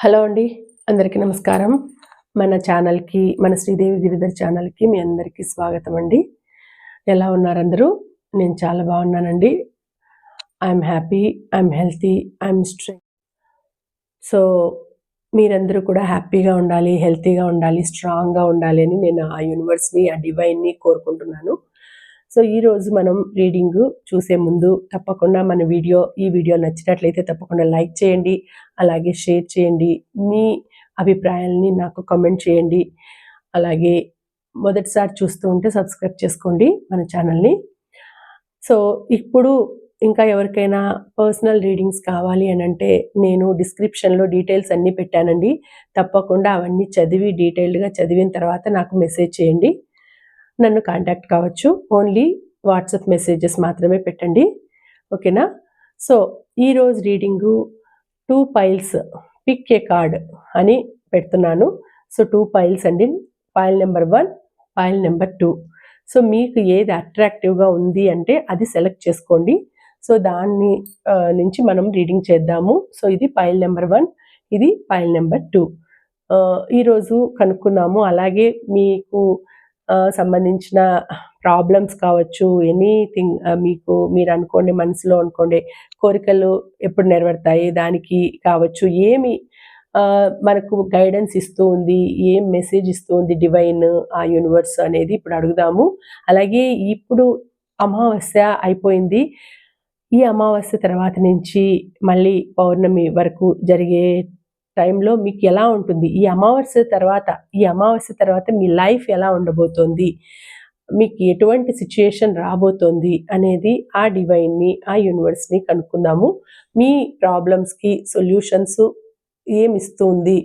Hello అండి. అందరికీ నమస్కారం. మన ఛానల్‌కి, మన శ్రీదేవి గిరిధర్ ఛానల్‌కి మీ అందరికీ స్వాగతం అండి. ఎలా ఉన్నారందరూ? నేను చాలా బాగున్నానండి. I'm happy, I'm healthy, I'm strength. So, మీరందరూ కూడా హ్యాపీగా ఉండాలి, హెల్తీగా ఉండాలి, స్ట్రాంగ్‌గా ఉండాలి అని నేను ఆ యూనివర్స్‌ని, ఆ డివైన్‌ని కోరుకుంటున్నాను. సో, ఈరోజు మనం రీడింగు చూసే ముందు తప్పకుండా ఈ వీడియో నచ్చినట్లయితే తప్పకుండా లైక్ చేయండి. అలాగే షేర్ చేయండి. మీ అభిప్రాయాల్ని నాకు కామెంట్ చేయండి. అలాగే మొదటిసారి చూస్తూ ఉంటే సబ్స్క్రైబ్ చేసుకోండి మన ఛానల్‌ని. సో, ఇప్పుడు ఇంకా ఎవరికైనా పర్సనల్ రీడింగ్స్ కావాలి అనంటే నేను డిస్క్రిప్షన్‌లో డీటెయిల్స్ అన్నీ పెట్టానండి. తప్పకుండా అవన్నీ డీటెయిల్డ్‌గా చదివిన తర్వాత నాకు మెసేజ్ చేయండి. నన్ను కాంటాక్ట్ కావచ్చు. ఓన్లీ వాట్సాప్ మెసేజెస్ మాత్రమే పెట్టండి. ఓకేనా? సో, ఈరోజు reading 2 piles pick a card అని పెడుతున్నాను. సో, 2 పైల్స్ అండి. Pile number 1, pile number 2. So, మీకు ఏది అట్రాక్టివ్‌గా ఉంది అంటే అది సెలెక్ట్ చేసుకోండి. సో, దాన్ని నుంచి మనం రీడింగ్ చేద్దాము. సో, ఇది పైల్ నెంబర్ 1, ఇది పైల్ నెంబర్ 2. ఈరోజు కనుక్కుందాము. అలాగే మీకు సంబంధించిన ప్రాబ్లమ్స్ కావచ్చు, ఎనీథింగ్ మీరు అనుకోండి, మనసులో అనుకోండి, కోరికలు ఎప్పుడు నెరవేరుతాయి దానికి కావచ్చు, ఏమి మనకు గైడెన్స్ ఇస్తూ ఉంది, ఏం మెసేజ్ ఇస్తూ ఉంది డివైన్, ఆ యూనివర్స్ అనేది ఇప్పుడు అడుగుదాము. అలాగే ఇప్పుడు అమావాస్య అయిపోయింది. ఈ అమావాస్య తర్వాత నుంచి మళ్ళీ పౌర్ణమి వరకు జరిగే టైంలో మీకు ఎలా ఉంటుంది? ఈ అమావాస్య తర్వాత మీ లైఫ్ ఎలా ఉండబోతోంది? మీకు ఎటువంటి సిచ్యుయేషన్ రాబోతోంది అనేది ఆ డివైన్‌ని, ఆ యూనివర్స్‌ని కనుక్కుందాము. మీ ప్రాబ్లమ్స్‌కి సొల్యూషన్స్ ఏమిస్తూ ఉంది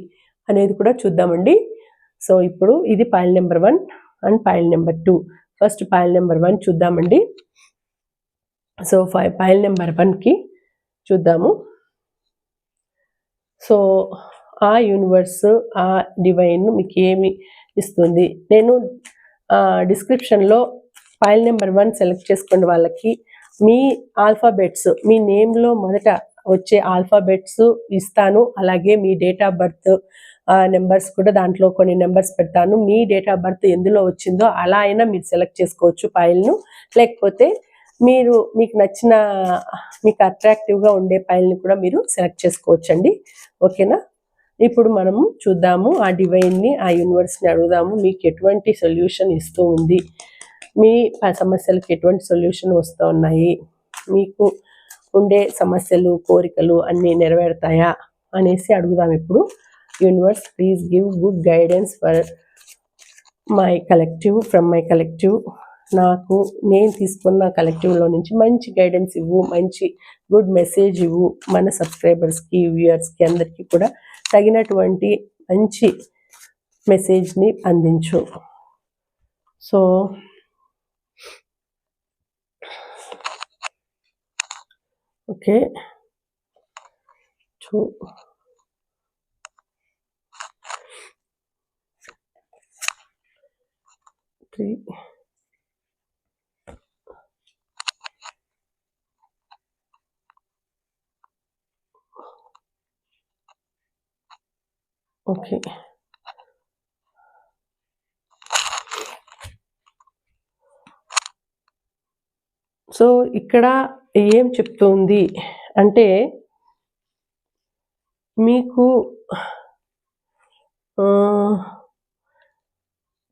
అనేది కూడా చూద్దామండి. సో, ఇప్పుడు ఇది pile number 1 and pile number 2. First pile number 1 చూద్దామండి. సో, పైల్ నెంబర్ 1కి చూద్దాము. సో, ఆ యూనివర్స్, ఆ డివైన్ మీకు ఏమి ఇస్తుంది? నేను డిస్క్రిప్షన్‌లో ఫైల్ నెంబర్ 1 సెలెక్ట్ చేసుకోండి వాళ్ళకి. మీ ఆల్ఫాబెట్స్, మీ నేమ్‌లో మొదట వచ్చే ఆల్ఫాబెట్స్ ఇస్తాను. అలాగే మీ డేట్ ఆఫ్ బర్త్ నెంబర్స్ కూడా దాంట్లో కొన్ని నెంబర్స్ పెడతాను. మీ డేట్ ఆఫ్ బర్త్ ఎందులో వచ్చిందో అలా అయినా మీరు సెలెక్ట్ చేసుకోవచ్చు ఫైల్‌ను. లేకపోతే మీకు నచ్చిన, మీకు అట్రాక్టివ్‌గా ఉండే ఫైల్‌ని కూడా మీరు సెలెక్ట్ చేసుకోవచ్చండి. ఓకేనా? ఇప్పుడు మనము చూద్దాము, ఆ డివైన్ని, ఆ యూనివర్స్‌ని అడుగుదాము. మీకు ఎటువంటి సొల్యూషన్ ఇస్తూ ఉంది? మీ సమస్యలకు ఎటువంటి సొల్యూషన్ వస్తూ ఉన్నాయి? మీకు ఉండే సమస్యలు, కోరికలు అన్నీ నెరవేరుతాయా అనేసి అడుగుదాం ఇప్పుడు. Universe, please give good guidance for my collective, from my collective. నేను తీసుకున్న కలెక్టివ్లో నుంచి మంచి గైడెన్స్ ఇవ్వు, మంచి గుడ్ మెసేజ్ ఇవ్వు. మన సబ్స్క్రైబర్స్కి, వ్యూయర్స్కి అందరికీ కూడా తగినటువంటి మంచి మెసేజ్ని అందించు. So, okay, 2, 3, okay. సో, ఇక్కడ ఏం చెప్తుంది అంటే, మీకు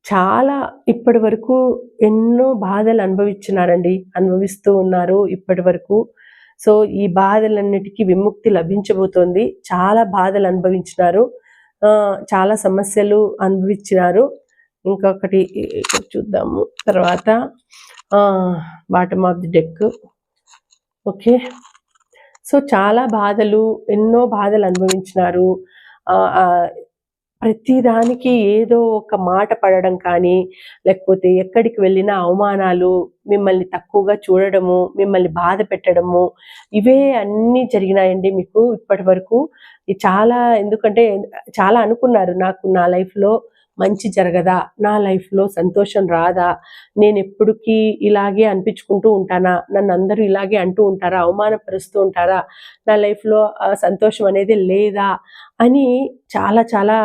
చాలా ఇప్పటి వరకు ఎన్నో బాధలు అనుభవిస్తూ ఉన్నారు ఇప్పటి వరకు. సో, ఈ బాధలన్నిటికీ విముక్తి లభించబోతోంది. చాలా బాధలు అనుభవించినారు, చాలా సమస్యలు అనుభవించినారు. ఇంకొకటి చూద్దాము తర్వాత. Bottom of the deck. Okay. So, ఎన్నో బాధలు అనుభవించినారు. ప్రతిదానికి ఏదో ఒక మాట పడడం కానీ, లేకపోతే ఎక్కడికి వెళ్ళినా అవమానాలు, మిమ్మల్ని తక్కువగా చూడడము, మిమ్మల్ని బాధ పెట్టడము, ఇవే అన్నీ జరిగినాయండి మీకు ఇప్పటి వరకు. ఎందుకంటే చాలా అనుకున్నారు, నాకు నా లైఫ్‌లో మంచి జరగదా, నా లైఫ్లో సంతోషం రాదా, నేను ఎప్పటికీ ఇలాగే అనిపించుకుంటూ ఉంటానా, నన్ను అందరూ ఇలాగే అంటూ ఉంటారా, అవమానపరుస్తూ ఉంటారా, నా లైఫ్లో సంతోషం అనేది లేదా అని చాలా చాలా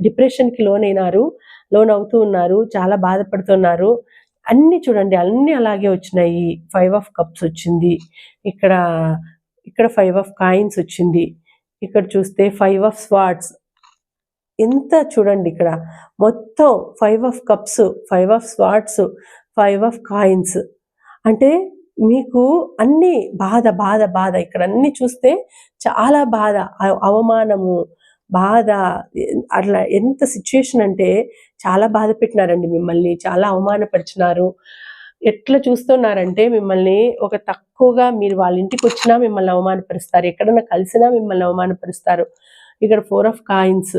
డిప్రెషన్కి లోనవుతూ ఉన్నారు, చాలా బాధపడుతున్నారు. అన్నీ చూడండి, అన్నీ అలాగే వచ్చినాయి. 5 ఆఫ్ కప్స్ వచ్చింది, ఇక్కడ ఇక్కడ 5 ఆఫ్ కాయిన్స్ వచ్చింది, ఇక్కడ చూస్తే 5 ఆఫ్ స్వార్డ్స్. ఎంత చూడండి, ఇక్కడ మొత్తం 5 of cups, 5 of swords, 5 of coins. అంటే మీకు అన్ని బాధ బాధ బాధ, ఇక్కడ అన్ని చూస్తే చాలా బాధ, అవమానము, బాధ. అట్లా ఎంత సిచ్యుయేషన్ అంటే చాలా బాధ పెట్టినారండి మిమ్మల్ని, చాలా అవమానపరిచినారు. ఎట్లా చూస్తున్నారంటే మిమ్మల్ని ఒక తక్కువగా, మీరు వాళ్ళ ఇంటికి వచ్చినా మిమ్మల్ని అవమానపరుస్తారు, ఎక్కడన్నా కలిసినా మిమ్మల్ని అవమానపరుస్తారు. ఇక్కడ 4 ఆఫ్ కాయిన్స్,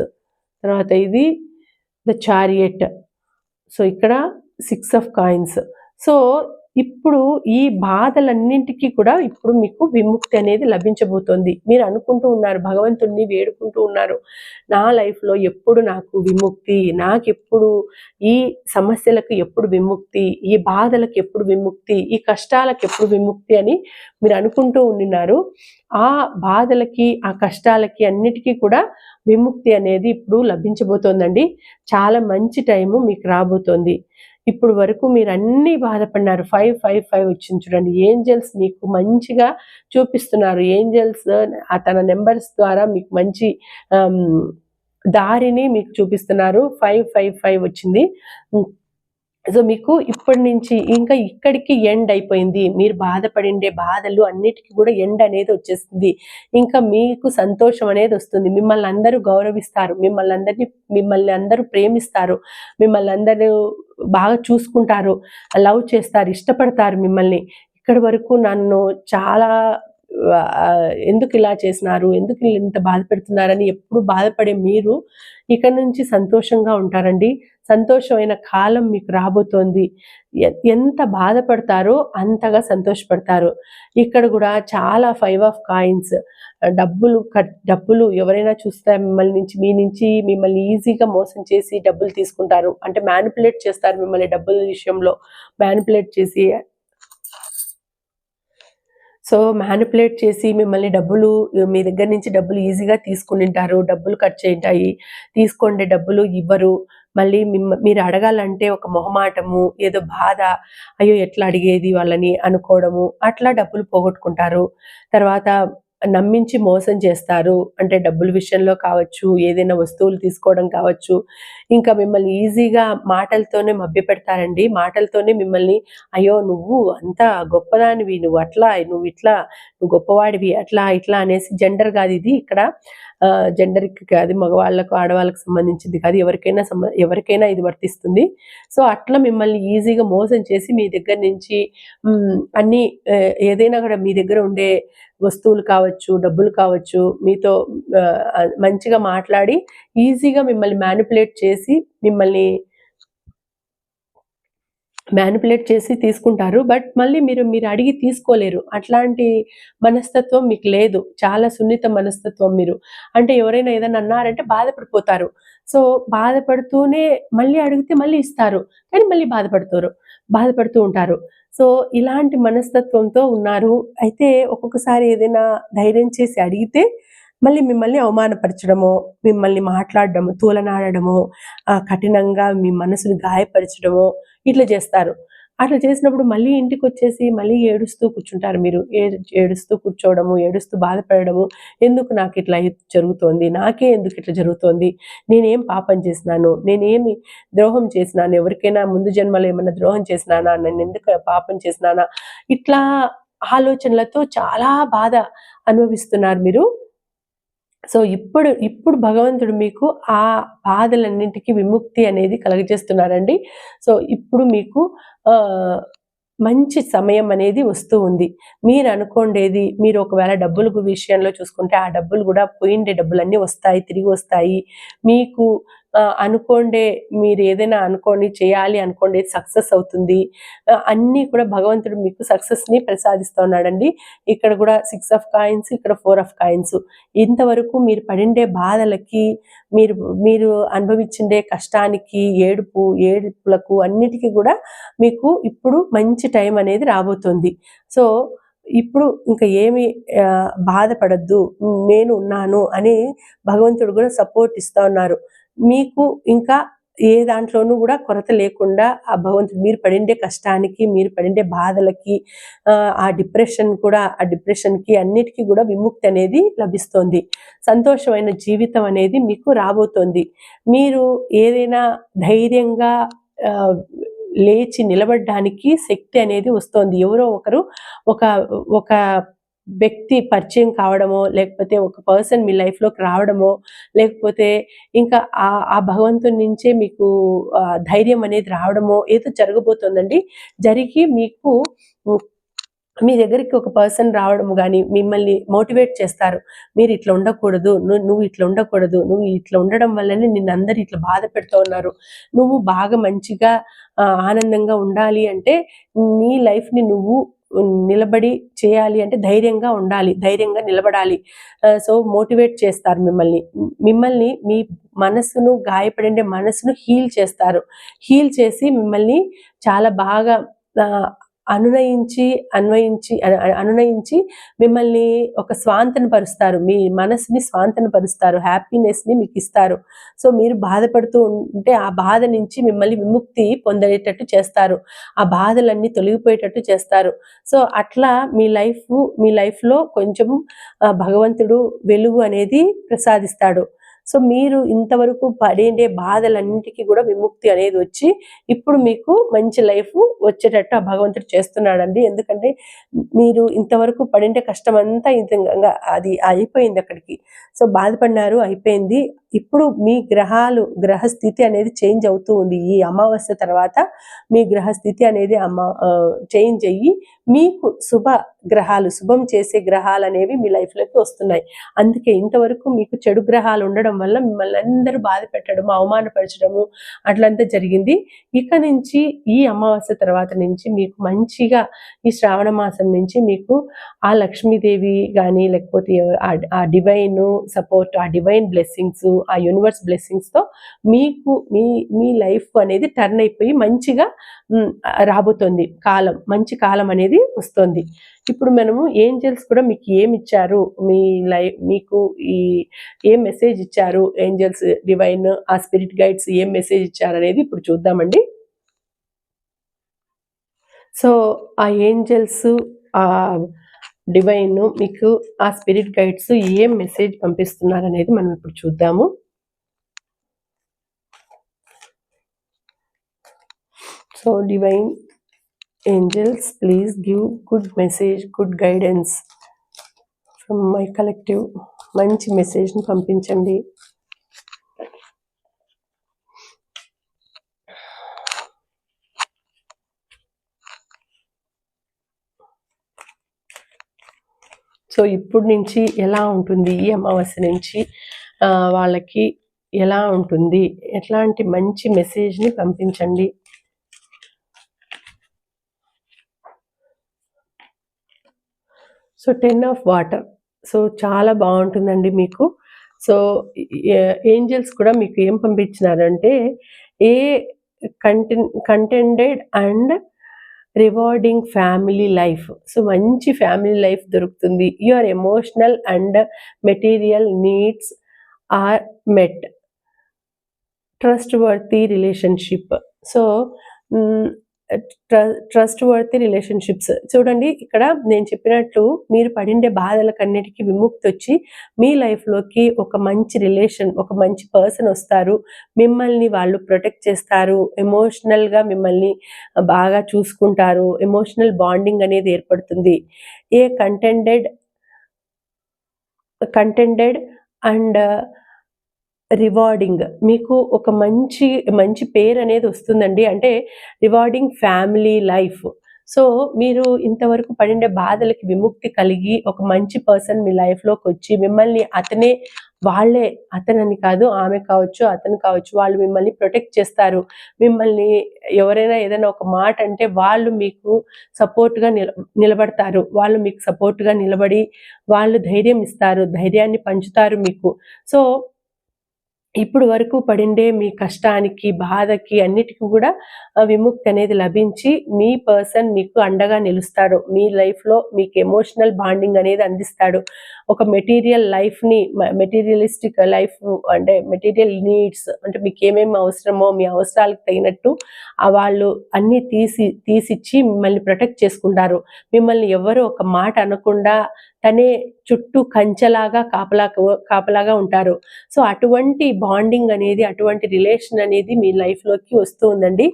తర్వాత ఇది ద చారియట్, సో ఇక్కడ 6 ఆఫ్ కాయిన్స్. సో ఇప్పుడు ఈ బాధలన్నింటికీ కూడా ఇప్పుడు మీకు విముక్తి అనేది లభించబోతోంది. మీరు అనుకుంటూ ఉన్నారు, భగవంతుణ్ణి వేడుకుంటూ ఉన్నారు, నా లైఫ్లో ఎప్పుడు నాకు విముక్తి, నాకెప్పుడు ఈ సమస్యలకు ఎప్పుడు విముక్తి, ఈ బాధలకు ఎప్పుడు విముక్తి, ఈ కష్టాలకు ఎప్పుడు విముక్తి అని మీరు అనుకుంటూ ఉన్నారు. ఆ బాధలకి, ఆ కష్టాలకి అన్నిటికీ కూడా విముక్తి అనేది ఇప్పుడు లభించబోతోందండి. చాలా మంచి టైము మీకు రాబోతోంది. ఇప్పుడు వరకు మీరు అన్నీ బాధపడినారు. 5, 5, 5 వచ్చింది చూడండి. ఏంజల్స్ మీకు మంచిగా చూపిస్తున్నారు. ఏంజల్స్ తన నెంబర్స్ ద్వారా మీకు మంచి దారిని మీకు చూపిస్తున్నారు. 5, 5, 5 వచ్చింది. సో మీకు ఇప్పటి నుంచి ఇంకా ఇక్కడికి ఎండ్ అయిపోయింది. మీరు బాధపడిండే బాధలు అన్నిటికీ కూడా ఎండ్ అనేది వచ్చేస్తుంది. ఇంకా మీకు సంతోషం అనేది వస్తుంది. మిమ్మల్ని అందరూ గౌరవిస్తారు, మిమ్మల్ని అందరూ ప్రేమిస్తారు, మిమ్మల్ని అందరూ బాగా చూసుకుంటారు, లవ్ చేస్తారు, ఇష్టపడతారు మిమ్మల్ని. ఇక్కడి వరకు నన్ను చాలా ఎందుకు ఇలా చేసినారు, ఎందుకు ఇంత బాధ పెడుతున్నారని ఎప్పుడు బాధపడే మీరు ఇక నుంచి సంతోషంగా ఉంటారండి. సంతోషమైన కాలం మీకు రాబోతోంది. ఎంత బాధపడతారో అంతగా సంతోషపడతారు. ఇక్కడ కూడా చాలా 5 ఆఫ్ కాయిన్స్, డబ్బులు ఎవరైనా చూస్తే మీ నుంచి మిమ్మల్ని ఈజీగా మోసం చేసి డబ్బులు తీసుకుంటారు. అంటే మ్యానిపులేట్ చేస్తారు మిమ్మల్ని, డబ్బుల విషయంలో మ్యానిపులేట్ చేసి మిమ్మల్ని మీ దగ్గర నుంచి డబ్బులు ఈజీగా తీసుకుంటారు. డబ్బులు ఖర్చు అయ్యాయి, తీసుకోండి, డబ్బులు ఇవ్వరు. మళ్ళీ మీరు అడగాలంటే ఒక మొహమాటము, ఏదో బాధ, అయ్యో ఎట్లా అడిగేది వాళ్ళని అనుకోవడము, అట్లా డబ్బులు పోగొట్టుకుంటారు. తర్వాత నమ్మించి మోసం చేస్తారు. అంటే డబ్బుల విషయంలో కావచ్చు, ఏదైనా వస్తువులు తీసుకోవడం కావచ్చు. ఇంకా మిమ్మల్ని ఈజీగా మాటలతోనే మభ్యపెడతారండి. మాటలతోనే మిమ్మల్ని, అయ్యో నువ్వు అంత గొప్పదానివి, నువ్వు అట్లా, నువ్వు ఇట్లా, నువ్వు గొప్పవాడివి, అట్లా ఇట్లా అనేసి. జెండర్ కాదు ఇది, ఇక్కడ జెండర్కి కాదు, మగవాళ్ళకు ఆడవాళ్ళకు సంబంధించింది కాదు, ఎవరికైనా ఇది వర్తిస్తుంది. సో అట్లా మిమ్మల్ని ఈజీగా మోసం చేసి మీ దగ్గర నుంచి అన్నీ, ఏదైనా కూడా మీ దగ్గర ఉండే వస్తువులు కావచ్చు, డబ్బులు కావచ్చు, మీతో మంచిగా మాట్లాడి ఈజీగా మిమ్మల్ని మ్యానిపులేట్ చేసి తీసుకుంటారు. బట్ మళ్ళీ మీరు అడిగి తీసుకోలేరు. అట్లాంటి మనస్తత్వం మీకు లేదు. చాలా సున్నిత మనస్తత్వం మీరు. అంటే ఎవరైనా ఏదైనా అన్నారంటే బాధపడిపోతారు. సో బాధపడుతూనే మళ్ళీ అడిగితే మళ్ళీ ఇస్తారు, కానీ మళ్ళీ బాధపడుతూ ఉంటారు. సో ఇలాంటి మనస్తత్వంతో ఉన్నారు. అయితే ఒక్కొక్కసారి ఏదైనా ధైర్యం చేసి అడిగితే మళ్ళీ మిమ్మల్ని అవమానపరచడమో, మిమ్మల్ని మాట్లాడడము, తూలనాడడమో, కఠినంగా మీ మనసుని గాయపరచడమో ఇట్లా చేస్తారు. అట్లా చేసినప్పుడు మళ్ళీ ఇంటికి వచ్చేసి మళ్ళీ ఏడుస్తూ కూర్చుంటారు. మీరు ఏడుస్తూ కూర్చోవడము, ఏడుస్తూ బాధపడము, ఎందుకు నాకు ఇట్లా జరుగుతోంది, నాకే ఎందుకు ఇట్లా జరుగుతోంది, నేనేం పాపం చేసినాను, నేనేమి ద్రోహం చేసినాను, ఎవరికైనా ముందు జన్మలో ఏమన్నా ద్రోహం చేసినానా, నేను ఎందుకు పాపం చేసినానా, ఇట్లా ఆలోచనలతో చాలా బాధ అనుభవిస్తున్నారు మీరు. సో ఇప్పుడు భగవంతుడు మీకు ఆ బాధలన్నింటికి విముక్తి అనేది కలగజేస్తున్నారండి. సో ఇప్పుడు మీకు మంచి సమయం అనేది వస్తూ ఉంది. మీరు అనుకోండేది, మీరు ఒకవేళ డబ్బుల విషయంలో చూసుకుంటే ఆ డబ్బులు కూడా పోయిండే డబ్బులన్నీ వస్తాయి, తిరిగి వస్తాయి. మీకు అనుకోండే మీరు ఏదైనా అనుకోండి చేయాలి అనుకోండి సక్సెస్ అవుతుంది. అన్నీ కూడా భగవంతుడు మీకు సక్సెస్ని ప్రసాదిస్తూ ఉన్నాడండి. ఇక్కడ కూడా 6 ఆఫ్ కాయిన్స్, ఇక్కడ 4 ఆఫ్ కాయిన్స్. ఇంతవరకు మీరు పడిండే బాధలకి, మీరు మీరు అనుభవించిండే కష్టానికి, ఏడుపులకు అన్నిటికీ కూడా మీకు ఇప్పుడు మంచి టైం అనేది రాబోతుంది. సో ఇప్పుడు ఇంకా ఏమి బాధపడద్దు, నేను ఉన్నాను అని భగవంతుడు కూడా సపోర్ట్ ఇస్తా ఉన్నారు. మీకు ఇంకా ఏ దాంట్లోనూ కూడా కొరత లేకుండా ఆ భగవంతుడు మీరు పడిండే కష్టానికి, మీరు పడిండే బాధలకి, ఆ డిప్రెషన్కి అన్నిటికీ కూడా విముక్తి అనేది లభిస్తోంది. సంతోషమైన జీవితం అనేది మీకు రాబోతోంది. మీరు ఏదైనా ధైర్యంగా లేచి నిలబడడానికి శక్తి అనేది వస్తోంది. ఎవరో ఒకరు ఒక ఒక వ్యక్తి పరిచయం కావడమో, లేకపోతే ఒక పర్సన్ మీ లైఫ్లోకి రావడమో, లేకపోతే ఇంకా ఆ భగవంతుని నుంచే మీకు ధైర్యం అనేది రావడమో ఏదో జరగబోతోందండి. జరిగి మీకు మీ దగ్గరికి ఒక పర్సన్ రావడం కానీ మిమ్మల్ని మోటివేట్ చేస్తారు. మీరు ఇట్లా ఉండకూడదు, నువ్వు ఇట్లా ఉండకూడదు, నువ్వు ఇట్లా ఉండడం వల్లనే నిన్ను అందరు ఇట్లా బాధ పెడుతూ ఉన్నారు. నువ్వు బాగా మంచిగా ఆనందంగా ఉండాలి అంటే నీ లైఫ్ని నువ్వు నిలబడి చేయాలి అంటే ధైర్యంగా ఉండాలి, ధైర్యంగా నిలబడాలి. సో మోటివేట్ చేస్తారు మిమ్మల్ని మీ మనసును, గాయపడిండే మనసును హీల్ చేస్తారు. హీల్ చేసి మిమ్మల్ని చాలా బాగా అనునయించి మిమ్మల్ని ఒక స్వాంతనపరుస్తారు. మీ మనసుని స్వాంతనపరుస్తారు, హ్యాపీనెస్ని మీకు ఇస్తారు. సో మీరు బాధపడుతూ ఉంటే ఆ బాధ నుంచి మిమ్మల్ని విముక్తి పొందేటట్టు చేస్తారు, ఆ బాధలన్నీ తొలగిపోయేటట్టు చేస్తారు. సో అట్లా మీ లైఫ్లో కొంచెం భగవంతుడు వెలుగు అనేది ప్రసాదిస్తాడు. సో మీరు ఇంతవరకు పడే బాధలన్నిటికీ కూడా విముక్తి అనేది వచ్చి ఇప్పుడు మీకు మంచి లైఫ్ వచ్చేటట్టు ఆ భగవంతుడు చేస్తున్నాడండి. ఎందుకంటే మీరు ఇంతవరకు పడిండే కష్టం అంతా అది అయిపోయింది అక్కడికి. సో బాధపడినారు, అయిపోయింది. ఇప్పుడు మీ గ్రహస్థితి అనేది చేంజ్ అవుతూ ఉంది. ఈ అమావాస్య తర్వాత మీ గ్రహస్థితి అనేది చేంజ్ అయ్యి మీకు శుభం చేసే గ్రహాలు అనేవి మీ లైఫ్లోకి వస్తున్నాయి. అందుకే ఇంతవరకు మీకు చెడు గ్రహాలు ఉండడం వల్ల మిమ్మల్ని అందరూ బాధ పెట్టడం, అవమానపరచడము అట్లంతా జరిగింది. ఇక నుంచి ఈ అమావాస్య తర్వాత నుంచి మీకు మంచిగా ఈ శ్రావణ మాసం నుంచి మీకు ఆ లక్ష్మీదేవి కానీ, లేకపోతే ఆ డివైన్ సపోర్ట్, ఆ డివైన్ బ్లెస్సింగ్స్, ఆ యూనివర్స్ బ్లెస్సింగ్స్తో మీకు మీ లైఫ్ అనేది టర్న్ అయిపోయి మంచిగా రాబోతుంది. మంచి కాలం అనేది వస్తుంది. ఇప్పుడు మనము ఏంజల్స్ కూడా మీకు ఏమి ఇచ్చారు, మీకు ఏం మెసేజ్ ఇచ్చారు, ఏంజల్స్, డివైన్, ఆ స్పిరిట్ గైడ్స్ ఏం మెసేజ్ ఇచ్చారు అనేది ఇప్పుడు చూద్దామండి. సో ఆ ఏంజల్స్, ఆ డివైన్, మీకు ఆ స్పిరిట్ గైడ్స్ ఏం మెసేజ్ పంపిస్తున్నారు అనేది మనం ఇప్పుడు చూద్దాము. So divine angels, please give good message, good guidance from my collective. మంచి మెసేజ్ని పంపించండి. సో ఇప్పుడు నుంచి ఎలా ఉంటుంది, ఈ అమావాస్య నుంచి వాళ్ళకి ఎలా ఉంటుంది, ఎట్లాంటి మంచి మెసేజ్ని పంపించండి. So 10 of water. సో చాలా బాగుంటుందండి మీకు. సో ఏంజల్స్ కూడా మీకు ఏం పంపించినారంటే a contented and rewarding family life. So మంచి ఫ్యామిలీ లైఫ్ దొరుకుతుంది. Your emotional and material needs are met. Trustworthy relationship. So trustworthy relationships చూడండి, ఇక్కడ నేను చెప్పినట్లు మీరు పడిండే బాధలకన్నిటికీ విముక్తి వచ్చి మీ లైఫ్లోకి ఒక మంచి పర్సన్ వస్తారు. మిమ్మల్ని వాళ్ళు ప్రొటెక్ట్ చేస్తారు, ఎమోషనల్గా మిమ్మల్ని బాగా చూసుకుంటారు, ఎమోషనల్ బాండింగ్ అనేది ఏర్పడుతుంది. ఏ కంటెంటెడ్ అండ్ రివార్డింగ్, మీకు ఒక మంచి పేరు అనేది వస్తుందండి. అంటే రివార్డింగ్ ఫ్యామిలీ లైఫ్. సో మీరు ఇంతవరకు పడిండే బాధలకి విముక్తి కలిగి ఒక మంచి పర్సన్ మీ లైఫ్లోకి వచ్చి మిమ్మల్ని అతనే వాళ్ళే, అతనని కాదు, ఆమె కావచ్చు, అతను కావచ్చు, వాళ్ళు మిమ్మల్ని ప్రొటెక్ట్ చేస్తారు. మిమ్మల్ని ఎవరైనా ఏదైనా ఒక మాట అంటే వాళ్ళు మీకు సపోర్ట్‌గా నిలబడతారు. వాళ్ళు మీకు సపోర్ట్‌గా నిలబడి వాళ్ళు ధైర్యం ఇస్తారు. ధైర్యాన్ని పంచుతారు మీకు. సో, ఇప్పుడు వరకు పడిండే మీ కష్టానికి, బాధకి అన్నిటికి గూడా విముక్తి అనేది లభించి, మీ పర్సన్ మీకు అండగా నిలుస్తాడు. మీ లైఫ్‌లో మీకు ఎమోషనల్ బాండింగ్ అనేది అందిస్తాడు. ఒక మెటీరియల్ లైఫ్‌ని మెటీరియలిస్టిక్ లైఫ్ అంటే మెటీరియల్ నీడ్స్ అంటే మీకేమేమి అవసరమో మీ అవసరాలకు తగినట్టు వాళ్ళు అన్నీ తీసిచ్చి మిమ్మల్ని ప్రొటెక్ట్ చేసుకుంటారు. మిమ్మల్ని ఎవరు ఒక మాట అనకుండా తనే చుట్టూ కంచెలాగా కాపలాగా ఉంటారు. సో, అటువంటి బాండింగ్ అనేది, అటువంటి రిలేషన్ అనేది మీ లైఫ్‌లోకి వస్తూ ఉందండి.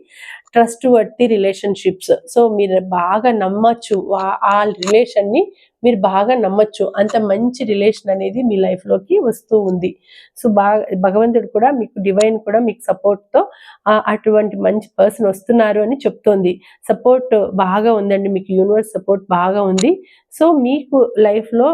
Trust worthy relationships. సో, మీరు బాగా నమ్మొచ్చు. ఆ రిలేషన్‌ని మీరు బాగా నమ్మొచ్చు. అంత మంచి రిలేషన్ అనేది మీ లైఫ్‌లోకి వస్తూ ఉంది. సో, భగవంతుడు కూడా మీకు డివైన్ కూడా మీకు సపోర్ట్‌తో అటువంటి మంచి పర్సన్ వస్తున్నారు అని చెప్తోంది. సపోర్ట్ బాగా ఉందండి. మీకు యూనివర్స్ సపోర్ట్ బాగా ఉంది. సో, మీకు లైఫ్‌లో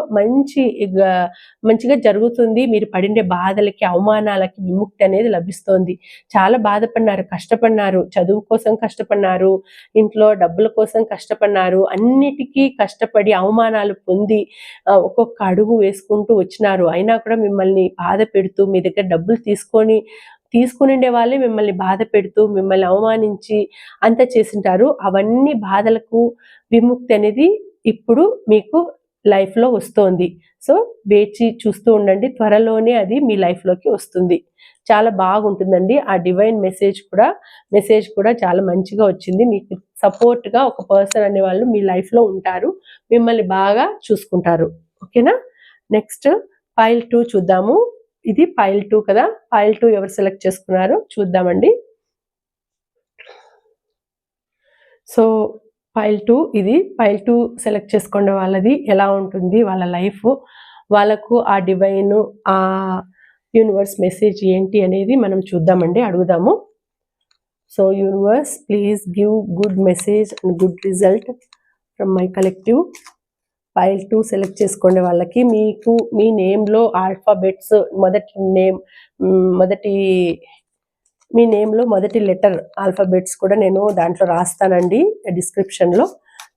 మంచిగా జరుగుతుంది. మీరు పడిండే బాధలకి, అవమానాలకి విముక్తి అనేది లభిస్తోంది. చాలా బాధపడినారు, కష్టపడినారు, చదువు కోసం కష్టపడినారు, ఇంట్లో డబ్బుల కోసం కష్టపడినారు, అన్నిటికీ కష్టపడి అవమానాలు పొంది ఒక్కొక్క అడుగు వేసుకుంటూ వచ్చినారు. అయినా కూడా మిమ్మల్ని బాధ పెడుతూ మీ దగ్గర డబ్బులు తీసుకునిండే వాళ్ళే మిమ్మల్ని బాధ పెడుతూ, మిమ్మల్ని అవమానించి అంతా చేసుంటారు. అవన్నీ బాధలకు విముక్తి అనేది ఇప్పుడు మీకు లైఫ్‌లో వస్తోంది. సో, వేచి చూస్తూ ఉండండి. త్వరలోనే అది మీ లైఫ్‌లోకి వస్తుంది. చాలా బాగుంటుందండి. ఆ డివైన్ మెసేజ్ కూడా చాలా మంచిగా వచ్చింది. మీకు సపోర్ట్‌గా ఒక పర్సన్ అనేవాళ్ళు మీ లైఫ్‌లో ఉంటారు. మిమ్మల్ని బాగా చూసుకుంటారు. ఓకేనా? నెక్స్ట్ పైల్ 2 చూద్దాము. ఇది పైల్ 2 కదా! పైల్ 2 ఎవరు సెలెక్ట్ చేసుకున్నారో చూద్దామండి. సో, పైల్ 2 ఇది. పైల్ 2 సెలెక్ట్ చేసుకునే వాళ్ళది ఎలా ఉంటుంది వాళ్ళ లైఫ్, వాళ్ళకు ఆ డివైన్, ఆ యూనివర్స్ మెసేజ్ ఏంటి అనేది మనం చూద్దామండి, అడుగుదాము. So, universe please give good message and good result from my collective. Pile 2 select చేసుకోండి వాళ్ళకి. మీకు మీ నేమ్‌లో ఆల్ఫాబెట్స్ మీ నేమ్‌లో మొదటి లెటర్ ఆల్ఫాబెట్స్ కూడా నేను దాంట్లో రాస్తానండి డిస్క్రిప్షన్‌లో.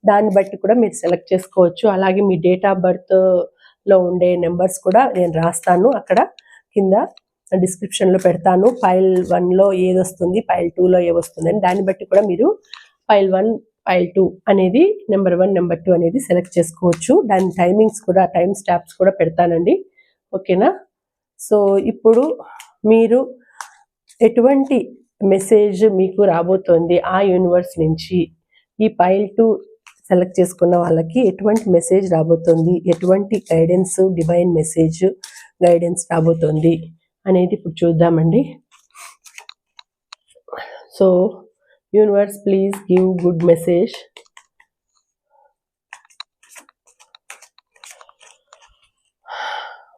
దాన్ని బట్టి కూడా మీరు సెలెక్ట్ చేసుకోవచ్చు. అలాగే మీ డేట్ ఆఫ్ బర్త్‌లో ఉండే నెంబర్స్ కూడా నేను రాస్తాను అక్కడ కింద డిస్క్రిప్షన్‌లో పెడతాను. పైల్ 1లో ఏదొస్తుంది, పైల్ 2లో ఏవొస్తుందని దాన్ని బట్టి కూడా మీరు పైల్ 1, పైల్ 2 అనేది నెంబర్ 1, నెంబర్ 2 అనేది సెలెక్ట్ చేసుకోవచ్చు. దాని టైమింగ్స్ కూడా, టైమ్ స్టాంప్స్ కూడా పెడతానండి. ఓకేనా? సో, ఇప్పుడు మీరు ఎటువంటి మెసేజ్ మీకు రాబోతోంది ఆ యూనివర్స్ నుంచి, ఈ పైల్ 2 సెలెక్ట్ చేసుకున్న వాళ్ళకి ఎటువంటి మెసేజ్ రాబోతోంది, ఎటువంటి గైడెన్స్, డివైన్ మెసేజ్ గైడెన్స్ రాబోతోంది అనేది ఇప్పుడు చూద్దామండి. So, universe please give good message.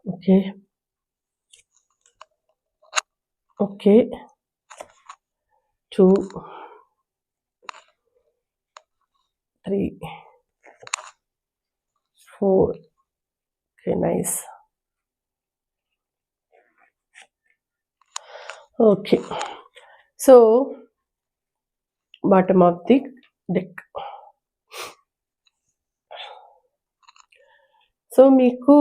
Okay. 2, 3, 4. Okay, nice. Okay. So, bottom of the deck. So, మీకు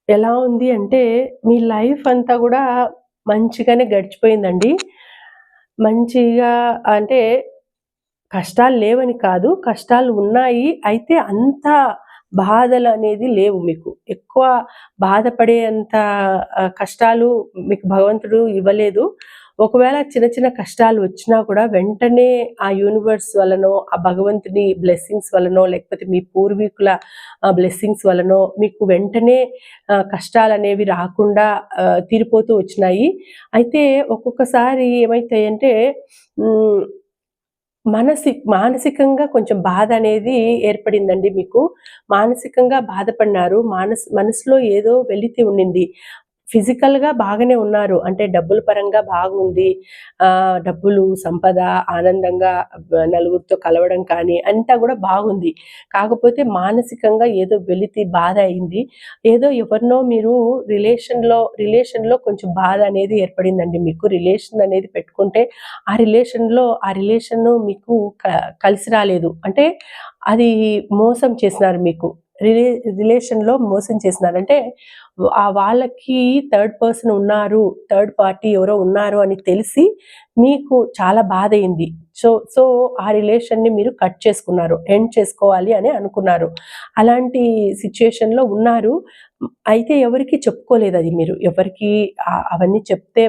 ఎలా ఉంది అంటే మీ లైఫ్ అంతా కూడా మంచిగానే గడిచిపోయిందండి. మంచిగా అంటే కష్టాలు లేవని కాదు, కష్టాలు ఉన్నాయి. అయితే అంత బాధలనేది లేవు మీకు. ఎక్కువ బాధపడేంత కష్టాలు మీకు భగవంతుడు ఇవ్వలేదు. ఒకవేళ చిన్న చిన్న కష్టాలు వచ్చినా కూడా వెంటనే ఆ యూనివర్స్ వలనో, ఆ భగవంతుని బ్లెస్సింగ్స్ వలనో, లేకపోతే మీ పూర్వీకుల బ్లెస్సింగ్స్ వలనో మీకు వెంటనే కష్టాలనేవి రాకుండా తీరిపోతూ వచ్చినాయి. అయితే ఒక్కొక్కసారి ఏమైతాయంటే మానసికంగా కొంచెం బాధ అనేది ఏర్పడిందండి మీకు. మానసికంగా బాధపడినారు. మనసులో ఏదో వెలితి ఉండింది. ఫిజికల్‌గా బాగానే ఉన్నారు. అంటే డబ్బుల పరంగా బాగుంది. డబ్బులు, సంపద, ఆనందంగా నలుగురితో కలవడం కానీ అంతా గూడా బాగుంది. కాకపోతే మానసికంగా ఏదో వెలితి బాధ అయింది. ఏదో ఎవరినో మీరు రిలేషన్‌లో కొంచెం బాధ అనేది ఏర్పడిందండి మీకు. రిలేషన్ అనేది పెట్టుకుంటే ఆ రిలేషను మీకు కలిసి రాలేదు. అంటే అది మోసం చేసినారు మీకు. రిలే రిలేషన్‌లో మోసం చేసినారు. అంటే వాళ్ళకి థర్డ్ పర్సన్ ఉన్నారు, థర్డ్ పార్టీ ఎవరో ఉన్నారు అని తెలిసి మీకు చాలా బాధయింది. సో, ఆ రిలేషన్‌ని మీరు కట్ చేసుకున్నారు. ఎండ్ చేసుకోవాలి అని అనుకున్నారు. అలాంటి సిట్యుయేషన్‌లో ఉన్నారు. అయితే ఎవరికీ చెప్పుకోలేదది మీరు. ఎవరికీ అవన్నీ చెప్తే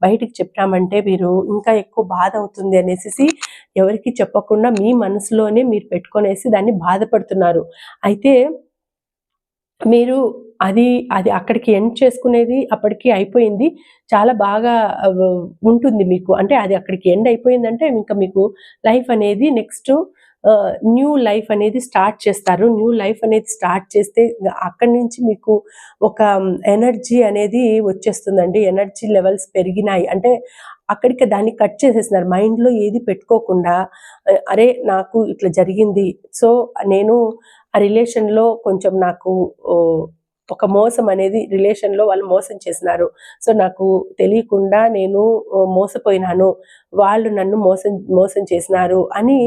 బయటికి చెప్పామంటే మీరు ఇంకా ఎక్కువ బాధ అవుతుంది అనేసేసి ఎవరికీ చెప్పకుండా మీ మనసులోనే మీరు పెట్టుకొనేసి దాన్ని బాధపడుతున్నారు. అయితే మీరు అది అది అక్కడికి ఎండ్ చేసుకునేది అప్పటికి అయిపోయింది. చాలా బాగా ఉంటుంది మీకు. అంటే అది అక్కడికి ఎండ్ అయిపోయిందంటే ఇంక మీకు లైఫ్ అనేది నెక్స్ట్ న్యూ లైఫ్ అనేది స్టార్ట్ చేస్తారు. న్యూ లైఫ్ అనేది స్టార్ట్ చేస్తే అక్కడి నుంచి మీకు ఒక ఎనర్జీ అనేది వచ్చేస్తుందండి. ఎనర్జీ లెవెల్స్ పెరిగినాయి. అంటే అక్కడికి దాన్ని కట్ చేసేసినారు. మైండ్‌లో ఏది పెట్టుకోకుండా అరే! నాకు ఇట్లా జరిగింది. సో, నేను ఆ రిలేషన్‌లో కొంచెం నాకు ఓహ్, ఒక మోసం అనేది రిలేషన్‌లో వాళ్ళు మోసం చేసినారు. సో, నాకు తెలియకుండా నేను మోసపోయినాను. వాళ్ళు నన్ను మోసం చేసినారు అని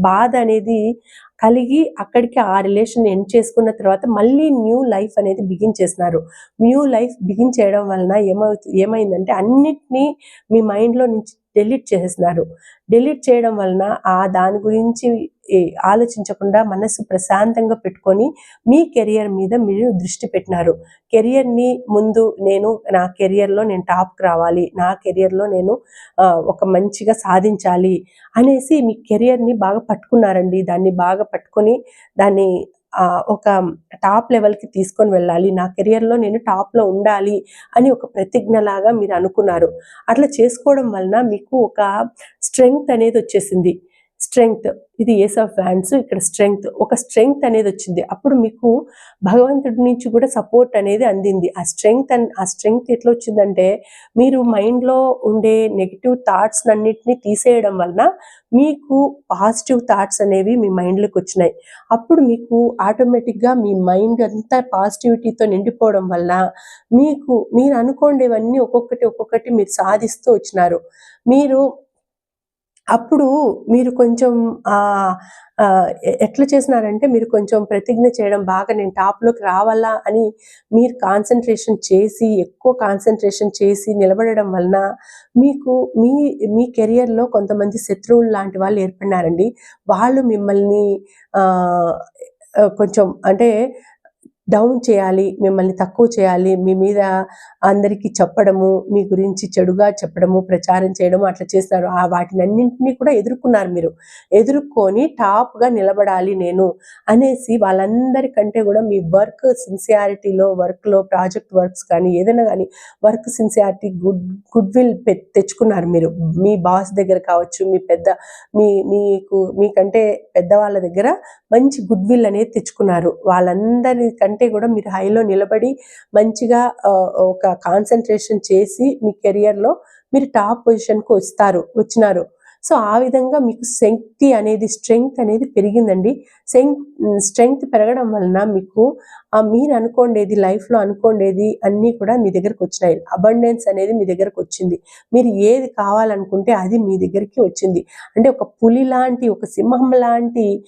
బాధ అనేది కలిగి అక్కడికి ఆ రిలేషన్ ఎండ్ చేసుకున్న తర్వాత మళ్ళీ న్యూ లైఫ్ అనేది బిగిన్ చేసినారు. న్యూ లైఫ్ బిగిన్ చేయడం వలన ఏమైందంటే అన్నిటిని మీ మైండ్‌లో నుంచి డిలీట్ చేసేసినారు. డిలీట్ చేయడం వలన దాని గురించి ఆలోచించకుండా మనసు ప్రశాంతంగా పెట్టుకొని మీ కెరియర్ మీద మీరు దృష్టి పెట్టినారు. కెరియర్‌ని ముందు నా కెరియర్‌లో నేను టాప్‌కి రావాలి. నా కెరియర్‌లో నేను ఒక మంచిగా సాధించాలి అనేసి మీ కెరియర్‌ని బాగా పట్టుకున్నారండి. దాన్ని బాగా పట్టుకొని దాన్ని ఒక టాప్ లెవెల్‌కి తీసుకొని వెళ్ళాలి. నా కెరియర్‌లో నేను టాప్‌లో ఉండాలి అని ఒక ప్రతిజ్ఞలాగా మీరు అనుకున్నారు. అట్లా చేసుకోవడం వలన మీకు ఒక స్ట్రెంగ్త్ అనేదొచ్చేసింది. ఇది ఏస్ ఆఫ్ వ్యాండ్స్, ఇక్కడ ఒక స్ట్రెంగ్త్ అనేదొచ్చింది. అప్పుడు మీకు భగవంతుడి నుంచి కూడా సపోర్ట్ అనేది అందింది. ఆ స్ట్రెంగ్త్ ఎట్లా వచ్చిందంటే మీరు మైండ్‌లో ఉండే నెగెటివ్ థాట్స్‌నన్నిటిని తీసేయడం వలన మీకు పాజిటివ్ థాట్స్ అనేవి మీ మైండ్‌లోకొచ్చినాయి. అప్పుడు మీకు ఆటోమేటిక్‌గా మీ మైండ్ అంతా పాజిటివిటీతో నిండిపోవడం వల్ల మీరు అనుకోండేవన్నీ ఒక్కొక్కటి మీరు సాధిస్తూ వచ్చినారు. మీరు అప్పుడు మీరు కొంచెం ఆహ్, ఆహ్, ఎట్లా చేసినారంటే మీరు కొంచెం ప్రతిజ్ఞ చేయడం బాగా నేను టాప్‌లోకి రావాలా అని మీరు ఎక్కువ కాన్సంట్రేషన్ చేసి నిలబడడం వలన మీకు మీ మీ కెరియర్‌లో కొంతమంది శత్రువులు లాంటి వాళ్ళు ఏర్పడినారండి. వాళ్ళు మిమ్మల్ని ఆహ్, కొంచెం అంటే డౌన్ చేయాలి, మిమ్మల్ని తక్కువ చేయాలి, మీ మీద అందరికీ చెప్పడము, మీ గురించి చెడుగా చెప్పడము, ప్రచారం చేయడము అట్లా చేస్తారు. వాటినన్నింటిని కూడా ఎదుర్కొన్నారు మీరు. ఎదుర్కొని టాప్‌గా నిలబడాలి నేను అనేసి వాళ్ళందరికంటే గూడా మీ వర్క్‌లో ప్రాజెక్ట్ వర్క్స్ కానీ, ఏదైనా గానీ వర్క్ సిన్సియారిటీ, గుడ్ విల్ తెచ్చుకున్నారు మీరు. మీ బాస్ దగ్గర కావచ్చు, మీకంటే పెద్దవాళ్ళ దగ్గర మంచి గుడ్ విల్ అనేది తెచ్చుకున్నారు. వాళ్ళందరికంటే గూడా మీరు హైలో నిలబడి మంచిగా ఒక కాన్సంట్రేషన్ చేసి మీ కెరియర్‌లో మీరు టాప్ పొజిషన్‌కి వచ్చినారు. సో, ఆ విధంగా మీకు స్ట్రెంగ్త్ అనేది పెరిగిందండి. స్ట్రెంగ్త్ పెరగడం వలన మీకు మీరు అనుకోండేది లైఫ్‌లో అనుకోండేది అన్నీ కూడా మీ దగ్గరకొచ్చినాయి. అబండెన్స్ అనేది మీ దగ్గరకొచ్చింది. మీరు ఏది కావాలనుకుంటే అది మీ దగ్గరికి వచ్చింది. అంటే ఒక పులి లాంటి, ఒక సింహం లాంటి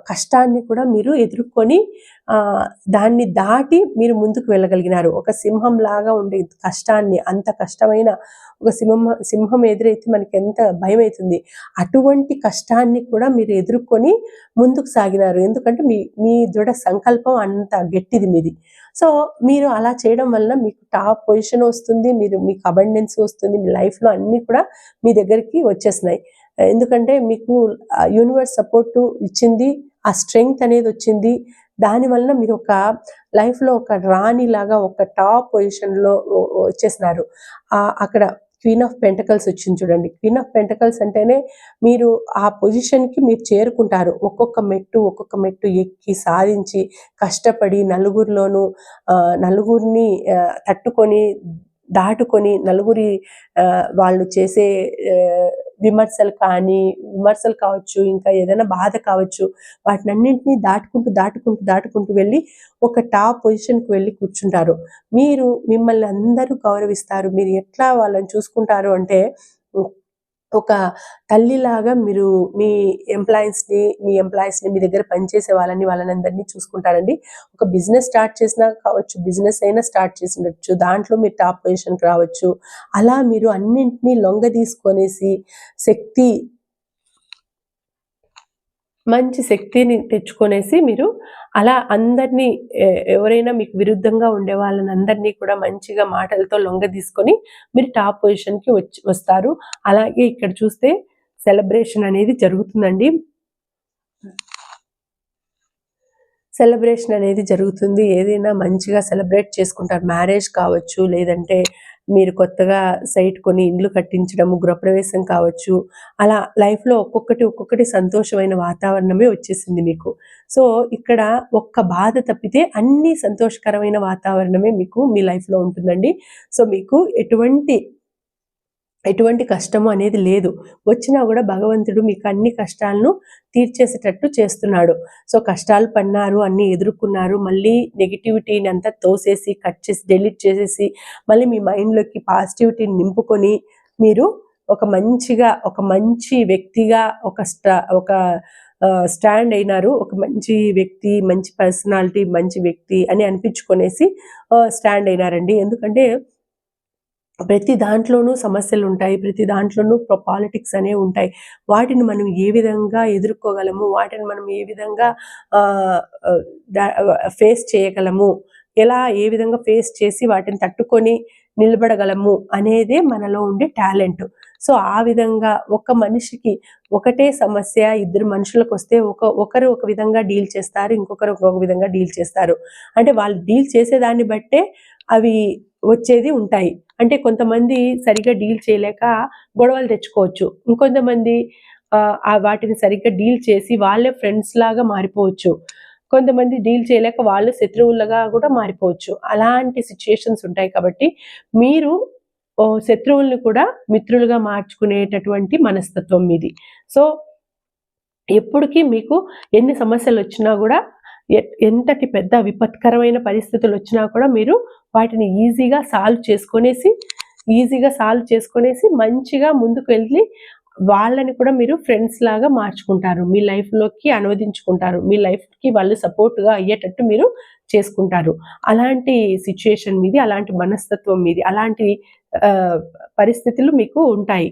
కష్టాన్ని కూడా మీరు ఎదుర్కొని దాన్ని దాటి మీరు ముందుకు వెళ్ళగలిగినారు. ఒక సింహంలాగా ఉండే కష్టాన్ని, అంత కష్టమైన ఒక సింహం ఎదురైతే మనకెంత భయమైతుంది. అటువంటి కష్టాన్ని కూడా మీరు ఎదుర్కొని ముందుకు సాగినారు. ఎందుకంటే మీ దృఢ సంకల్పం అంత గట్టిది మీది. సో, మీరు అలా చేయడం వలన మీకు టాప్ పొజిషన్ వస్తుంది. మీకు అబండెన్స్ వస్తుంది. మీ లైఫ్‌లో అన్నీ కూడా మీ దగ్గరికి వచ్చేసినాయి. ఎందుకంటే మీకు యూనివర్స్ సపోర్టు ఇచ్చింది. ఆ స్ట్రెంగ్త్ అనేదొచ్చింది. దానివలన మీరు లైఫ్‌లో ఒక రాణిలాగా ఒక టాప్ పొజిషన్‌లో వచ్చేసినారు. అక్కడ క్వీన్ ఆఫ్ పెంటకల్స్ వచ్చింది చూడండి. క్వీన్ ఆఫ్ పెంటకల్స్ అంటేనే మీరు ఆ పొజిషన్కి మీరు చేరుకుంటారు. ఒక్కొక్క మెట్టు ఎక్కి సాధించి కష్టపడి నలుగురిని తట్టుకొని దాటుకొని నలుగురి వాళ్ళు చేసే విమర్శలు కావచ్చు, ఇంకా ఏదైనా బాధ కావచ్చు, వాటినన్నింటినీ దాటుకుంటూ వెళ్ళి ఒక టాప్ పొజిషన్కి వెళ్ళి కూర్చుంటారు. మిమ్మల్ని అందరూ గౌరవిస్తారు. మీరు ఎట్లా వాళ్ళని చూసుకుంటారు అంటే ఒక తల్లిలాగా మీరు మీ ఎంప్లాయీస్ని మీ దగ్గర పనిచేసే వాళ్ళనందరినీ చూసుకుంటారండి. ఒక బిజినెస్ స్టార్ట్ చేసినా కావచ్చు, బిజినెస్ అయినా స్టార్ట్ చేసిండొచ్చు, దాంట్లో మీరు టాప్ పొజిషన్కి రావచ్చు. అలా మీరు అన్నింటినీ లొంగదీసుకొనేసి మంచి శక్తిని తెచ్చుకొనేసి మీరు అలా అందరినీ ఎవరైనా మీకు విరుద్ధంగా ఉండే వాళ్ళని అందరినీ కూడా మంచిగా మాటలతో లొంగదీసుకొని మీరు టాప్ పొజిషన్కి వస్తారు. అలాగే ఇక్కడ చూస్తే సెలబ్రేషన్ అనేది జరుగుతుందండి. సెలబ్రేషన్ అనేది జరుగుతుంది. ఏదైనా మంచిగా సెలబ్రేట్ చేసుకుంటారు. మ్యారేజ్ కావచ్చు, లేదంటే మీరు కొత్తగా సైట్ కొని ఇండ్లు కట్టించడము, గృహప్రవేశం కావచ్చు, అలా లైఫ్లో ఒక్కొక్కటి సంతోషమైన వాతావరణమే వచ్చేసింది మీకు. సో ఇక్కడ ఒక్క బాధ తప్పితే అన్ని సంతోషకరమైన వాతావరణమే మీకు మీ లైఫ్లో ఉంటుందండి. సో మీకు ఎటువంటి కష్టము అనేది లేదు. వచ్చినా కూడా భగవంతుడు మీకు అన్ని కష్టాలను తీర్చేసేటట్టు చేస్తున్నాడు. సో కష్టాలు పడినారు, అన్నీ ఎదుర్కొన్నారు, మళ్ళీ నెగిటివిటీని అంతా తోసేసి కట్ చేసి డిలీట్ చేసేసి మళ్ళీ మీ మైండ్లోకి పాజిటివిటీని నింపుకొని మీరు ఒక మంచి వ్యక్తిగా ఒక స్టాండ్ అయినారు. ఒక మంచి వ్యక్తి, మంచి పర్సనాలిటీ, మంచి వ్యక్తి అని అనిపించుకొనేసి స్టాండ్ అయినారండి. ఎందుకంటే ప్రతి దాంట్లోనూ సమస్యలు ఉంటాయి, ప్రతి దాంట్లోనూ పాలిటిక్స్ అనేవి ఉంటాయి. వాటిని మనం ఏ విధంగా ఎదుర్కోగలము, వాటిని మనం ఏ విధంగా ఫేస్ చేయగలము, ఏ విధంగా ఫేస్ చేసి వాటిని తట్టుకొని నిలబడగలము అనేదే మనలో ఉండే టాలెంట్. సో ఆ విధంగా ఒక మనిషికి ఒకటే సమస్య ఇద్దరు మనుషులకు వస్తే ఒకరు ఒక విధంగా డీల్ చేస్తారు, ఇంకొకరు ఒక విధంగా డీల్ చేస్తారు. అంటే వాళ్ళు డీల్ చేసేదాన్ని బట్టే అవి వచ్చేది ఉంటాయి. అంటే కొంతమంది సరిగ్గా డీల్ చేయలేక గొడవలు తెచ్చుకోవచ్చు, ఇంకొంతమంది వాటిని సరిగ్గా డీల్ చేసి వాళ్ళే ఫ్రెండ్స్ లాగా మారిపోవచ్చు, కొంతమంది డీల్ చేయలేక వాళ్ళు శత్రువులుగా కూడా మారిపోవచ్చు. అలాంటి సిచ్యుయేషన్స్ ఉంటాయి. కాబట్టి మీరు శత్రువుల్ని కూడా మిత్రులుగా మార్చుకునేటటువంటి మనస్తత్వం మీది. సో ఎప్పటికీ మీకు ఎన్ని సమస్యలు వచ్చినా కూడా, ఎంతటి పెద్ద విపత్కరమైన పరిస్థితులు వచ్చినా కూడా మీరు వాటిని ఈజీగా సాల్వ్ చేసుకొనేసి మంచిగా ముందుకు వెళ్ళి వాళ్ళని కూడా మీరు ఫ్రెండ్స్ లాగా మార్చుకుంటారు, మీ లైఫ్లోకి అనువదించుకుంటారు, మీ లైఫ్కి వాళ్ళు సపోర్ట్గా అయ్యేటట్టు మీరు చేసుకుంటారు. అలాంటి సిచ్యుయేషన్ మీది, అలాంటి మనస్తత్వం మీది, అలాంటి పరిస్థితులు మీకు ఉంటాయి.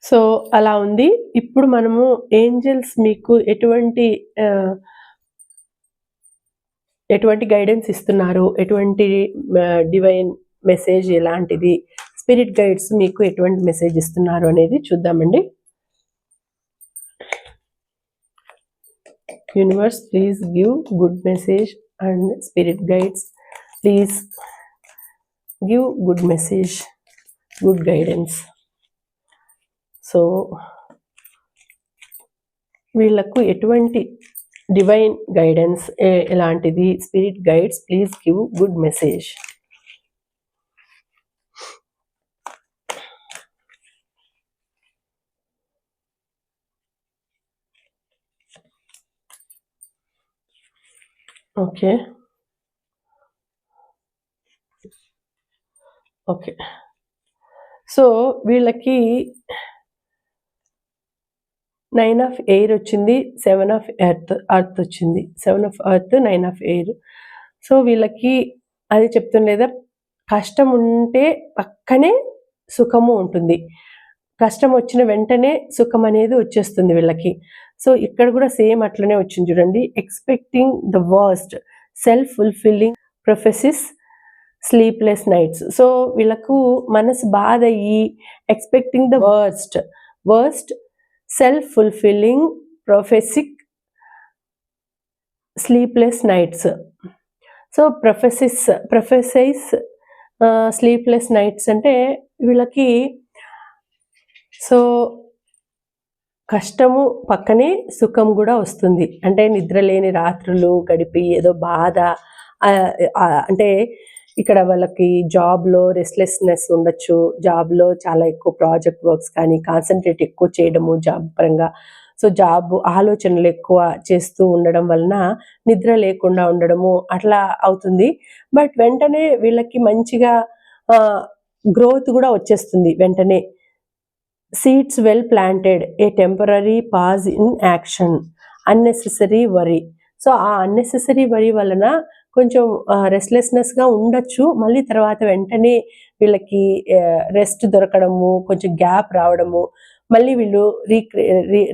సో అలా ఉంది. ఇప్పుడు మనము ఏంజెల్స్ మీకు ఎటువంటి గైడెన్స్ ఇస్తున్నారు, ఎటువంటి డివైన్ మెసేజ్ ఎలాంటిది, స్పిరిట్ గైడ్స్ మీకు ఎటువంటి మెసేజ్ ఇస్తున్నారు అనేది చూద్దామండి. Universe please give good message and spirit guides please give good message, good guidance. So వీళ్ళకు ఎటువంటి డివైన్ గైడెన్స్ ఎలాంటిది, spirit guides please give good message. Okay so వీళ్ళకి 9 ఆఫ్ ఎయిర్ వచ్చింది, 7 ఆఫ్ ఎర్త్ వచ్చింది. 7 of earth, 9 of air. So వీళ్ళకి అది చెప్తుండేదా, కష్టం ఉంటే పక్కనే సుఖము ఉంటుంది, కష్టం వచ్చిన వెంటనే సుఖం అనేది వచ్చేస్తుంది వీళ్ళకి. సో ఇక్కడ కూడా సేమ్ అట్లనే వచ్చింది చూడండి. Expecting the worst, self fulfilling prophecies, sleepless nights. So వీళ్ళకు మనసు బాధ అయ్యి expecting the worst self fulfilling prophecies sleepless nights. So prophecies sleepless nights అంటే వీళ్ళకి సో కష్టము పక్కనే సుఖం కూడా వస్తుంది. అంటే నిద్రలేని రాత్రులు గడిపి ఏదో బాధ అంటే ఇక్కడ వాళ్ళకి జాబ్లో రెస్ట్లెస్నెస్ ఉండొచ్చు. జాబ్లో చాలా ఎక్కువ ప్రాజెక్ట్ వర్క్స్ కానీ కాన్సన్ట్రేట్ ఎక్కువ చేయడము జాబ్ పరంగా. సో జాబ్ ఆలోచనలు ఎక్కువ చేస్తూ ఉండడం వలన నిద్ర లేకుండా ఉండడము అట్లా అవుతుంది. బట్ వెంటనే వీళ్ళకి మంచిగా గ్రోత్ కూడా వచ్చేస్తుంది వెంటనే. Seeds well planted, A temporary pause in action, unnecessary worry. So ఆ అన్నెసెసరీ వరీ వలన కొంచెం రెస్ట్లెస్నెస్గా ఉండొచ్చు. మళ్ళీ తర్వాత వెంటనే వీళ్ళకి రెస్ట్ దొరకడము, కొంచెం గ్యాప్ రావడము, మళ్ళీ వీళ్ళు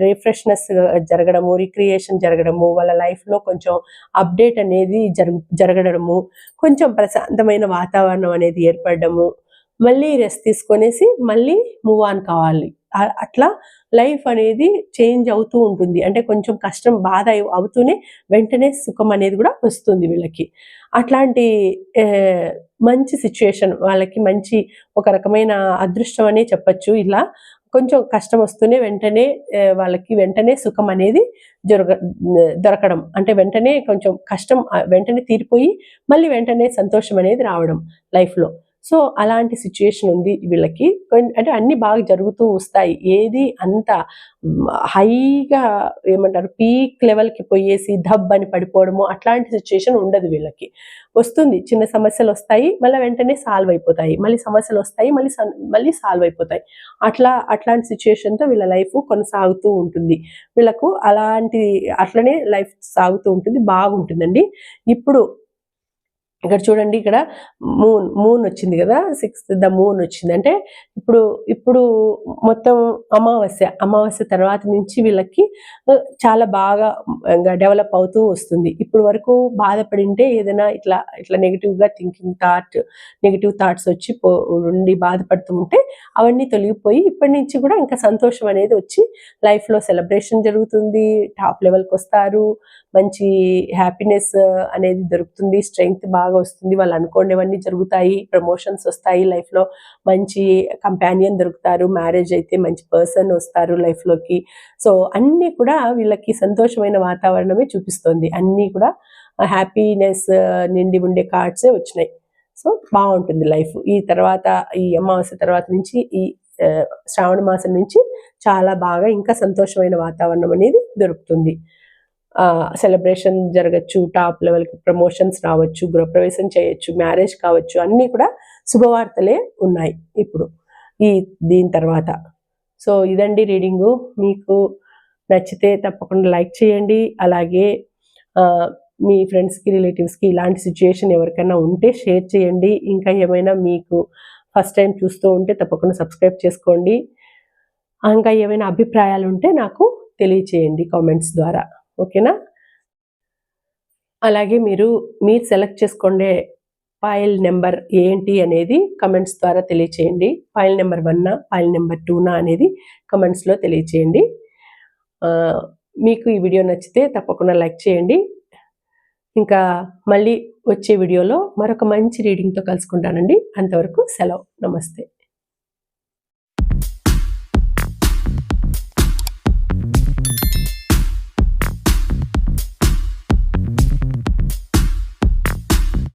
రిఫ్రెష్నెస్ జరగడము, రిక్రియేషన్ జరగడము, వాళ్ళ లైఫ్లో కొంచెం అప్డేట్ అనేది జరగడము, కొంచెం ప్రశాంతమైన వాతావరణం అనేది ఏర్పడము, మళ్ళీ రెస్ట్ తీసుకొనేసి మళ్ళీ మూవ్ ఆన్ కావాలి. అట్లా లైఫ్ అనేది చేంజ్ అవుతూ ఉంటుంది. అంటే కొంచెం కష్టం బాధ అవుతూనే వెంటనే సుఖం అనేది కూడా వస్తుంది వీళ్ళకి. అట్లాంటి మంచి సిచ్యుయేషన్ వాళ్ళకి, మంచి ఒక రకమైన అదృష్టం అనే చెప్పచ్చు. ఇలా కొంచెం కష్టం వస్తూనే వెంటనే వాళ్ళకి వెంటనే సుఖం అనేది దొరకడం, అంటే వెంటనే కొంచెం కష్టం వెంటనే తీరిపోయి మళ్ళీ వెంటనే సంతోషం అనేది రావడం లైఫ్లో. సో అలాంటి సిచ్యుయేషన్ ఉంది వీళ్ళకి. అంటే అన్నీ బాగా జరుగుతూ వస్తాయి. ఏది అంత హైగా ఏమంటారు పీక్ లెవెల్కి పోయేసి ధబ్ అని పడిపోవడము అట్లాంటి సిచ్యుయేషన్ ఉండదు వీళ్ళకి. వస్తుంది, చిన్న సమస్యలు వస్తాయి, మళ్ళీ వెంటనే సాల్వ్ అయిపోతాయి, మళ్ళీ సమస్యలు వస్తాయి, మళ్ళీ సాల్వ్ అయిపోతాయి. అట్లాంటి సిచ్యుయేషన్తో వీళ్ళ లైఫ్ కొనసాగుతూ ఉంటుంది. వీళ్ళకు అట్లనే లైఫ్ సాగుతూ ఉంటుంది, బాగుంటుందండి. ఇప్పుడు ఇక్కడ చూడండి, ఇక్కడ మూన్ వచ్చింది కదా, 6th ద మూన్ వచ్చింది. అంటే ఇప్పుడు మొత్తం అమావాస్య తర్వాత నుంచి వీళ్ళకి చాలా బాగా డెవలప్ అవుతూ వస్తుంది. ఇప్పుడు వరకు బాధపడింటే ఏదైనా ఇట్లా నెగిటివ్గా నెగిటివ్ థాట్స్ వచ్చి ఉండి బాధపడుతూ ఉంటే అవన్నీ తొలగిపోయి ఇప్పటి నుంచి కూడా ఇంకా సంతోషం అనేది వచ్చి లైఫ్లో సెలబ్రేషన్ జరుగుతుంది, టాప్ లెవెల్కి వస్తారు, మంచి హ్యాపీనెస్ అనేది దొరుకుతుంది, స్ట్రెంగ్త్ బాగా వస్తుంది, వాళ్ళు అనుకోనివన్నీ జరుగుతాయి, ప్రమోషన్స్ వస్తాయి, లైఫ్లో మంచి కంపానియన్ దొరుకుతారు, మ్యారేజ్ అయితే మంచి పర్సన్ వస్తారు లైఫ్లోకి. సో అన్నీ కూడా వీళ్ళకి సంతోషమైన వాతావరణమే చూపిస్తుంది. అన్నీ కూడా హ్యాపీనెస్ నిండి ఉండే కార్డ్సే వచ్చినాయి. సో బాగుంటుంది లైఫ్. ఈ అమావాస్య తర్వాత నుంచి ఈ శ్రావణ మాసం నుంచి చాలా బాగా ఇంకా సంతోషమైన వాతావరణం అనేది దొరుకుతుంది. సెలబ్రేషన్ జరగచ్చు, టాప్ లెవెల్కి ప్రమోషన్స్ రావచ్చు, గృహప్రవేశం చేయొచ్చు, మ్యారేజ్ కావచ్చు, అన్నీ కూడా శుభవార్తలే ఉన్నాయి ఇప్పుడు దీని తర్వాత. సో ఇదండి రీడింగు. మీకు నచ్చితే తప్పకుండా లైక్ చేయండి. అలాగే మీ ఫ్రెండ్స్కి, రిలేటివ్స్కి ఇలాంటి సిచ్యుయేషన్ ఎవరికైనా ఉంటే షేర్ చేయండి. ఇంకా ఏమైనా మీకు ఫస్ట్ టైం చూస్తూ ఉంటే తప్పకుండా సబ్స్క్రైబ్ చేసుకోండి. ఇంకా ఏమైనా అభిప్రాయాలు ఉంటే నాకు తెలియచేయండి కామెంట్స్ ద్వారా, ఓకేనా? అలాగే మీరు సెలెక్ట్ చేసుకునే ఫైల్ నెంబర్ ఏంటి అనేది కమెంట్స్ ద్వారా తెలియచేయండి. ఫైల్ నెంబర్ 1 ఫైల్ నెంబర్ 2 అనేది కమెంట్స్లో తెలియచేయండి. మీకు ఈ వీడియో నచ్చితే తప్పకుండా లైక్ చేయండి. ఇంకా మళ్ళీ వచ్చే వీడియోలో మరొక మంచి రీడింగ్తో కలుసుకుంటానండి. అంతవరకు సెలవు. నమస్తే.